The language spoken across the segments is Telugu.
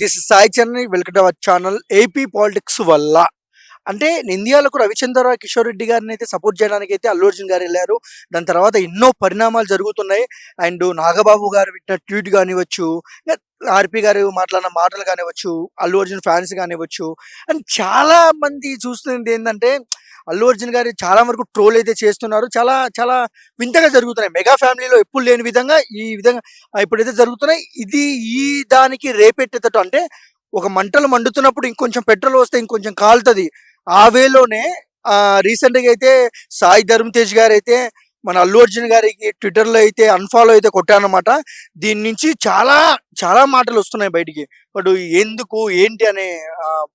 This is Sai Charan. Welcome to our channel. AP politics వల్ల అంటే ఇండియాలో రవిచంద్ర కిషోర్ రెడ్డి గారిని అయితే సపోర్ట్ చేయడానికి అయితే అల్లు అర్జున్ గారు వెళ్ళారు. దాని తర్వాత ఎన్నో పరిణామాలు జరుగుతున్నాయి. అండ్ నాగబాబు గారు పెట్టిన ట్వీట్ కానివ్వచ్చు, ఆర్పి గారు మాట్లాడిన మాటలు కానివ్వచ్చు, అల్లు అర్జున్ ఫ్యాన్స్ కానివ్వచ్చు, అండ్ చాలా మంది చూస్తుంది ఏంటంటే అల్లు అర్జున్ గారు చాలా వరకు ట్రోల్ అయితే చేస్తున్నారు. చాలా చాలా వింతగా జరుగుతున్నాయి. మెగా ఫ్యామిలీలో ఎప్పుడు లేని విధంగా ఈ విధంగా ఇప్పుడైతే జరుగుతున్నాయి. ఇది ఈ దానికి రేపెట్టేటట్టు అంటే ఒక మంటలు మండుతున్నప్పుడు ఇంకొంచెం పెట్రోల్ వస్తే ఇంకొంచెం కాలుతుంది. ఆ వేలోనే రీసెంట్ గా అయితే సాయి ధర్మ్ తేజ్ గారు అయితే మన అల్లు అర్జున్ గారికి ట్విట్టర్ లో అయితే అన్ఫాలో అయితే కొట్టారనమాట. దీని నుంచి చాలా చాలా మాటలు వస్తున్నాయి బయటికి. బట్ ఎందుకు ఏంటి అనే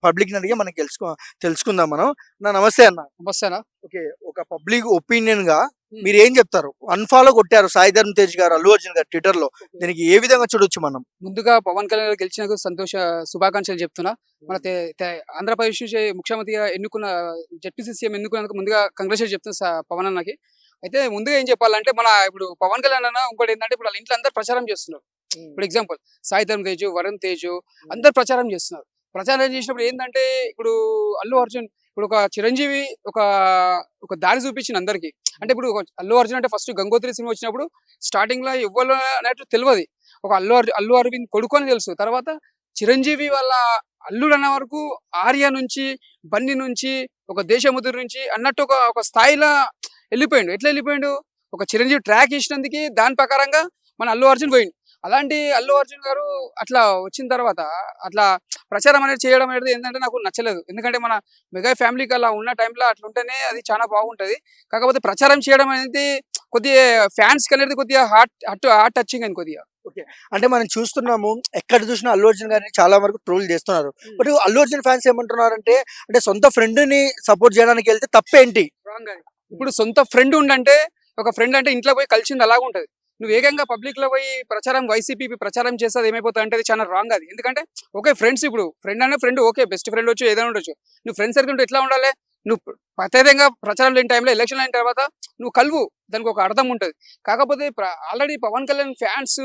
పబ్లిక్ అడిగి మనకి తెలుసుకుందాం మనం. నమస్తే అన్న. నమస్తేనా. ఓకే, ఒక పబ్లిక్ ఒపీనియన్ గా మీరు ఏం చెప్తారు? అన్ఫాలో కొట్టారు సాయి ధర్మ్ తేజ్ గారు అల్లు అర్జున్ గారు ట్విట్టర్ లో. దీనికి ఏ విధంగా చూడొచ్చు మనం? ముందుగా పవన్ కళ్యాణ్ గారు గెలిచినందుకు శుభాకాంక్షలు చెప్తున్నా. మన ఆంధ్రప్రదేశ్ నుంచి ముఖ్యమంత్రిగా ఎన్నుకున్న జడ్పీసీ సీఎం ఎన్నుకున్నందుకు ముందుగా కంగ్రాచులేట్ చెప్తున్నా పవన్ అన్నకి. అయితే ముందుగా ఏం చెప్పాలంటే ఇప్పుడు పవన్ కళ్యాణ్ అన్న ఇంకోటి ఏంటంటే ఇప్పుడు వాళ్ళ ఇంట్లో అందరు ప్రచారం చేస్తున్నారు. ఇప్పుడు ఎగ్జాంపుల్ సాయి ధర్మ్ తేజ్, వరుణ్ తేజ్ అందరు ప్రచారం చేస్తున్నారు. ప్రచారం చేసినప్పుడు ఏంటంటే ఇప్పుడు అల్లు అర్జున్ ఇప్పుడు ఒక చిరంజీవి ఒక దారి చూపించింది అందరికి. అంటే ఇప్పుడు అల్లు అర్జున్ అంటే ఫస్ట్ గంగోత్రి సినిమా వచ్చినప్పుడు స్టార్టింగ్ లో ఎవ్వరు అన్నట్టు తెలియదు. ఒక అల్లు అరవింద్ కొడుకు అని తెలుసు. తర్వాత చిరంజీవి వాళ్ళ అల్లుడు అన్న వరకు ఆర్య నుంచి, బన్నీ నుంచి, ఒక దేశముద్రు నుంచి అన్నట్టు ఒక స్థాయిలో వెళ్ళిపోయిండు. ఎట్లా వెళ్ళిపోయిండు? ఒక చిరంజీవి ట్రాక్ ఇచ్చినందుకు దాని ప్రకారంగా మన అల్లు అర్జున్ పోయిండు. అలాంటి అల్లు అర్జున్ గారు అట్లా వచ్చిన తర్వాత అట్లా ప్రచారం అనేది చేయడం అనేది ఏంటంటే నాకు నచ్చలేదు. ఎందుకంటే మన మెగా ఫ్యామిలీకి అలా ఉన్న టైంలో అట్లా ఉంటేనే అది చాలా బాగుంటది. కాకపోతే ప్రచారం చేయడం అనేది కొద్దిగా ఫ్యాన్స్ కి అనేది కొద్దిగా హార్ట్ టచింగ్ అని కొద్దిగా. ఓకే, అంటే మనం చూస్తున్నాము ఎక్కడ చూసినా అల్లు అర్జున్ గారిని చాలా వరకు ట్రోల్ చేస్తున్నారు. బట్ అల్లు అర్జున్ ఫ్యాన్స్ ఏమంటున్నారంటే అంటే సొంత ఫ్రెండ్ ని సపోర్ట్ చేయడానికి వెళ్తే తప్పేంటి? ఇప్పుడు సొంత ఫ్రెండ్ ఉండంటే ఒక ఫ్రెండ్ అంటే ఇంట్లో పోయి కలిసింది అలాగా ఉంటది. నువ్వు ఏకంగా పబ్లిక్ లో పోయి వైసీపీ ప్రచారం చేస్తే ఏమైపోతుంది అంటే అది చాలా రాంగ్. అది ఎందుకంటే ఓకే ఫ్రెండ్స్, ఇప్పుడు ఫ్రెండ్ అనే ఫ్రెండ్ ఓకే, బెస్ట్ ఫ్రెండ్ వచ్చు, ఏదైనా ఉండొచ్చు. నువ్వు ఫ్రెండ్ సర్కిల్ ఎట్లా ఉండాలి? నువ్వు ప్రత్యేకంగా ప్రచారం లేని టైంలో ఎలక్షన్ అయిన తర్వాత నువ్వు కలువు, దానికి ఒక అర్థం ఉంటుంది. కాకపోతే ఆల్రెడీ పవన్ కళ్యాణ్ ఫ్యాన్స్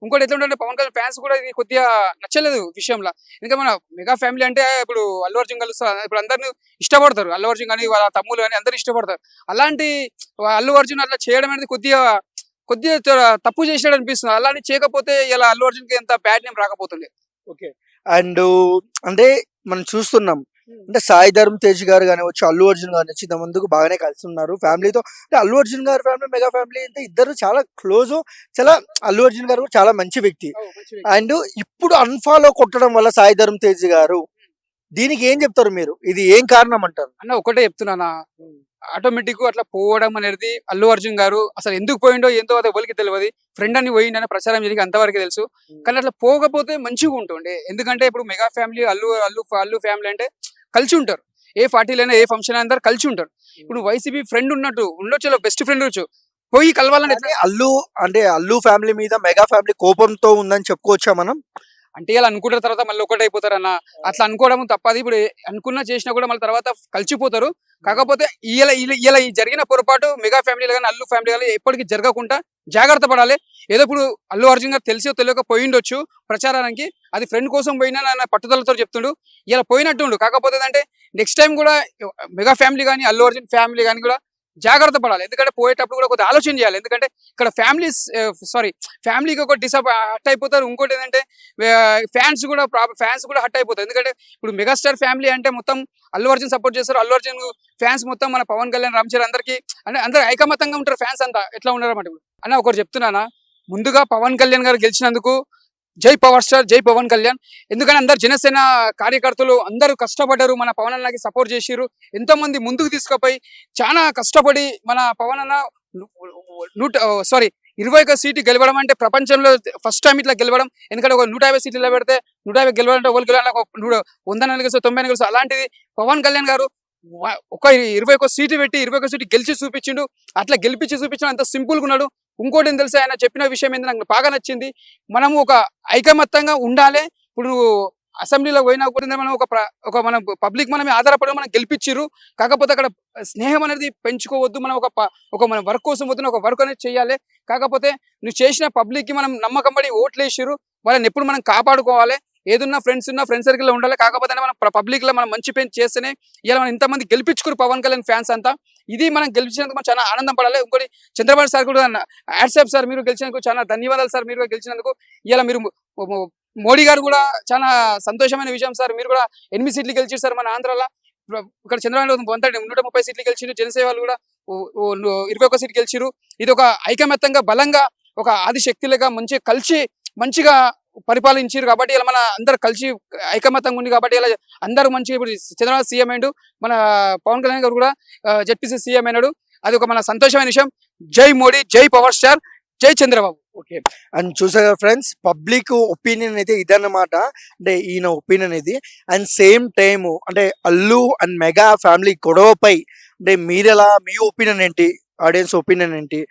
ఇంకోటి ఎట్లా ఉంటే పవన్ కళ్యాణ్ ఫ్యాన్స్ కూడా ఇది కొద్దిగా నచ్చలేదు విషయంలో. ఇంకా మన మెగా ఫ్యామిలీ అంటే ఇప్పుడు అల్లు అర్జున్ కలుస్తారు, ఇప్పుడు అందరిని ఇష్టపడతారు. అల్లు అర్జున్ కానీ వాళ్ళ తమ్ములు కానీ అందరూ ఇష్టపడతారు. అలాంటి అల్లు అర్జున్ అట్లా చేయడం అనేది కొద్దిగా తప్పు చేసినట్టు అనిపిస్తుంది. అలాంటి చేయకపోతే ఇలా అల్లు అర్జున్ కి ఎంత బ్యాడ్ నేమ్ రాకపోతుంది. ఓకే, అండ్ అంటే మనం చూస్తున్నాం అంటే సాయి ధర్మ్ తేజ్ గారు కానివచ్చు, అల్లు అర్జున్ గారు ఇంత ముందుకు బాగానే కలిసి ఉన్నారు ఫ్యామిలీతో. అంటే అల్లు అర్జున్ గారి ఫ్యామిలీ, మెగా ఫ్యామిలీ అంటే ఇద్దరు చాలా క్లోజ్. చాలా అల్లు అర్జున్ గారు కూడా చాలా మంచి వ్యక్తి. అండ్ ఇప్పుడు అన్ఫాలో కొట్టడం వల్ల సాయి ధర్మ్ తేజ్ గారు దీనికి ఏం చెప్తారు మీరు? ఇది ఏం కారణం అంటారు? అన్న ఒకటే చెప్తున్నానా, ఆటోమేటిక్ అట్లా పోవడం అనేది అల్లు అర్జున్ గారు అసలు ఎందుకు పోయిండో ఏందో అది ఎవరికి తెలియదు. ఫ్రెండ్ అని పోయిండని ప్రచారం జరిగి అంతవరకు తెలుసు. కానీ అట్లా పోకపోతే మంచిగా ఉంటుండే. ఎందుకంటే ఇప్పుడు మెగా ఫ్యామిలీ అల్లు ఫ్యామిలీ అంటే కలిసి ఉంటారు. ఏ పార్టీలైనా ఏ ఫంక్షన్ అందరు కలిసి ఉంటారు. ఇప్పుడు వైసీపీ ఫ్రెండ్ ఉండొచ్చు, బెస్ట్ ఫ్రెండ్ ఉండొచ్చు, పోయి కలవాలని అల్లు ఫ్యామిలీ మీద మెగా ఫ్యామిలీ కోపంతో ఉందని చెప్పుకోవచ్చా మనం? అంటే ఇలా అనుకుంటారు, తర్వాత మళ్ళీ ఒకటి అయిపోతారన్న. అట్లా అనుకోవడం తప్పది. ఇప్పుడు అనుకున్నా చేసినా కూడా మళ్ళీ తర్వాత కలిసిపోతారు. కాకపోతే ఇలా ఈ జరిగిన పొరపాటు మెగా ఫ్యామిలీలో కానీ అల్లు ఫ్యామిలీ కానీ ఎప్పటికీ జరగకుండా జాగ్రత్త పడాలి. ఏదో ఇప్పుడు అల్లు అర్జున్ గారు తెలిసో తెలియక పోయిండొచ్చు ప్రచారానికి, అది ఫ్రెండ్ కోసం పోయినా నా పట్టుదలతో చెప్తుండు, ఇలా పోయినట్టుండు. కాకపోతే అంటే నెక్స్ట్ టైం కూడా మెగా ఫ్యామిలీ కానీ అల్లు అర్జున్ ఫ్యామిలీ కానీ కూడా జాగ్రత్త పడాలి. ఎందుకంటే పోయేటప్పుడు కూడా కొద్దిగా ఆలోచన చేయాలి. ఎందుకంటే ఇక్కడ ఫ్యామిలీకి ఒక హట్ అయిపోతారు. ఇంకోటి ఏంటంటే ఫ్యాన్స్ కూడా హట్ అయిపోతారు. ఎందుకంటే ఇప్పుడు మెగాస్టార్ ఫ్యామిలీ అంటే మొత్తం అల్లు అర్జున్ సపోర్ట్ చేస్తారు. అల్లు అర్జున్ ఫ్యాన్స్ మొత్తం మన పవన్ కళ్యాణ్, రామ్ చరణ్ అందరికి అంటే అందరు ఐకమత్యంగా ఉంటారు. ఫ్యాన్స్ అంతా ఎట్లా ఉన్నారు అన్నమాట. ఇప్పుడు అన్న ఒకటి చెప్తున్నానా, ముందుగా పవన్ కళ్యాణ్ గారు గెలిచినందుకు జై పవర్ స్టార్, జై పవన్ కళ్యాణ్. ఎందుకంటే అందరు జనసేన కార్యకర్తలు అందరూ కష్టపడ్డారు, మన పవన్ అన్నకి సపోర్ట్ చేసిరు. ఎంతో మంది ముందుకు తీసుకుపోయి చాలా కష్టపడి మన పవన్ అన్న 21 సీటు గెలవడం అంటే ప్రపంచంలో ఫస్ట్ టైం ఇట్లా గెలవడం. ఎందుకంటే ఒక 150 సీట్లు ఇలా పెడితే 150 గెలవాలంటే ఒకరు గెలవాలి, 100 గెలుస్తారు, 90 గెలుస్తారు. అలాంటిది పవన్ కళ్యాణ్ గారు ఒక 21 సీటు పెట్టి 21 సీటు గెలిచి చూపించిండు. అట్లా గెలిపించి చూపించడం అంత సింపుల్ గా ఉన్నాడు. ఇంకోటి ఏం తెలుసా, ఆయన చెప్పిన విషయం ఏంటి నాకు బాగా నచ్చింది, మనము ఒక ఐకమత్యంగా ఉండాలి. ఇప్పుడు అసెంబ్లీలో పోయినా కూడా మనం మన పబ్లిక్ మనమే ఆధారపడి మనం గెలిపించిర్రు. కాకపోతే అక్కడ స్నేహం అనేది పెంచుకోవద్దు. మనం ఒక మన వర్క్ కోసం పోతున్న ఒక వర్క్ అనేది చేయాలి. కాకపోతే నువ్వు చేసిన పబ్లిక్ కి మనం నమ్మకం పడి ఓట్లు వేసిర్రు, వాళ్ళని ఎప్పుడు మనం కాపాడుకోవాలి. ఏదున్నా ఫ్రెండ్స్ సర్కిల్ లో ఉండాలి. కాకపోతే మనం పబ్లిక్ లో మనం మంచి పేరు చేస్తేనే ఇలా మనం ఇంతమంది గెలిపించుకుని పవన్ కళ్యాణ్ ఫ్యాన్స్ అంతా ఇది మనం గెలిచినందుకు మనం చాలా ఆనందం పడాలి. ఇంకోటి చంద్రబాబు సార్ కూడా యాడ్సాప్ సార్, మీరు గెలిచినందుకు చాలా ధన్యవాదాలు సార్. మీరు గెలిచినందుకు ఇలా మీరు మోడీ గారు కూడా చాలా సంతోషమైన విషయం సార్. మీరు కూడా 8 సీట్లు గెలిచారు సార్ మన ఆంధ్రాలో. ఇక్కడ చంద్రబాబు 130 సీట్లు గెలిచారు. జనసేన వాళ్ళు కూడా 21 సీట్లు గెలిచారు. ఇది ఒక ఐకమత్యంగా బలంగా ఒక ఆదిశక్తులుగా కలిసి మంచిగా పరిపాలించారు కాబట్టి ఇలా మన అందరు కలిసి ఐకమత్యంగా ఉంది కాబట్టి ఇలా అందరూ మంచిగా ఇప్పుడు చంద్రబాబు సీఎం అయ్యాడు, మన పవన్ కళ్యాణ్ గారు కూడా జెడ్పీసీ సీఎం అయినాడు. అది ఒక మన సంతోషమైన విషయం. జై మోడీ, జై పవర్ స్టార్, జై చంద్రబాబు. ఓకే, అండ్ చూసారా ఫ్రెండ్స్, పబ్లిక్ ఒపీనియన్ అయితే ఇదన్నమాట. అంటే ఈయన ఒపీనియన్ ఇది. అండ్ సేమ్ టైము అంటే అల్లు అండ్ మెగా ఫ్యామిలీ గొడవపై అంటే మీరెలా, మీ ఒపీనియన్ ఏంటి, ఆడియన్స్ ఒపీనియన్ ఏంటి?